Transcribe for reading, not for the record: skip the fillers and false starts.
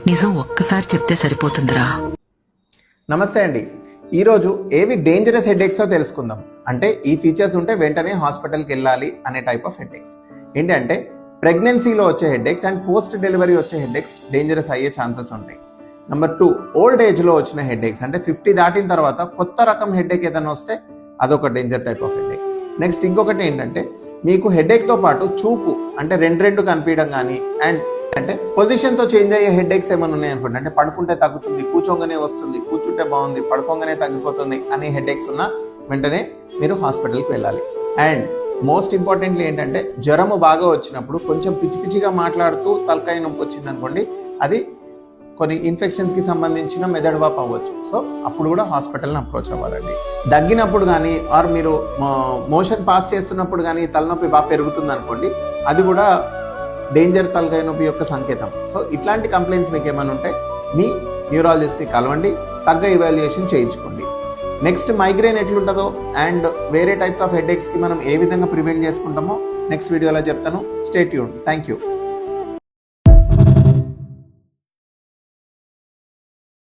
నిజం ఒక్కసారి చెప్తే సరిపోతుందిరా. నమస్తే అండి. ఈరోజు ఏవి డేంజరస్ హెడేక్సో తెలుసుకుందాం. అంటే ఈ ఫీచర్స్ ఉంటే వెంటనే హాస్పిటల్కి వెళ్ళాలి అనే టైప్ ఆఫ్ హెడేక్స్ ఏంటంటే ప్రెగ్నెన్సీలో వచ్చే హెడేక్స్ అండ్ పోస్ట్ డెలివరీ వచ్చే హెడేక్స్ డేంజరస్ అయ్యే ఛాన్సెస్ ఉంటాయి. నెంబర్ 2, ఓల్డ్ ఏజ్లో వచ్చిన హెడేక్స్ అంటే 50 దాటిన తర్వాత కొత్త రకం హెడేక్ ఏదైనా వస్తే అదొక danger type of headache. Next ఇంకొకటి ఏంటంటే మీకు హెడేక్తో పాటు చూపు అంటే రెండు కనిపించడం కానీ అండ్ అంటే పొజిషన్తో చేంజ్ అయ్యే హెడేక్స్ ఏమైనా ఉన్నాయి అనుకోండి. అంటే పడుకుంటే తగ్గుతుంది, కూర్చోగానే వస్తుంది, కూర్చుంటే బాగుంది, పడుకోగానే తగ్గిపోతుంది అనే హెడేక్స్ ఉన్న వెంటనే మీరు హాస్పిటల్కి వెళ్ళాలి. అండ్ మోస్ట్ ఇంపార్టెంట్లీ ఏంటంటే జ్వరము బాగా వచ్చినప్పుడు కొంచెం పిచ్చి పిచ్చిగా మాట్లాడుతూ తలకాయ నొప్పి వచ్చింది అనుకోండి, అది కొన్ని ఇన్ఫెక్షన్స్కి సంబంధించిన మెదడు వాపు అవ్వచ్చు. సో అప్పుడు కూడా హాస్పిటల్ని అప్రోచ్ అవ్వాలండి. దగ్గినప్పుడు కానీ ఆర్ మీరు మోషన్ పాస్ చేస్తున్నప్పుడు కానీ తలనొప్పి బాగా పెరుగుతుంది అనుకోండి, అది కూడా డేంజర్ తలకాయ నొప్పి యొక్క సంకేతం. సో ఇట్లాంటి కంప్లైంట్స్ మీకు ఏమైనా ఉంటే మీ న్యూరాలజిస్ట్ని కలవండి, తగ్గ ఇవాల్యుయేషన్ చేయించుకోండి. నెక్స్ట్ మైగ్రేన్ ఎట్లుంటుందో అండ్ వేరే టైప్స్ ఆఫ్ హెడేక్స్కి మనం ఏ విధంగా ప్రివెంట్ చేసుకుంటామో నెక్స్ట్ వీడియోలో చెప్తాను. Stay tuned. Thank you.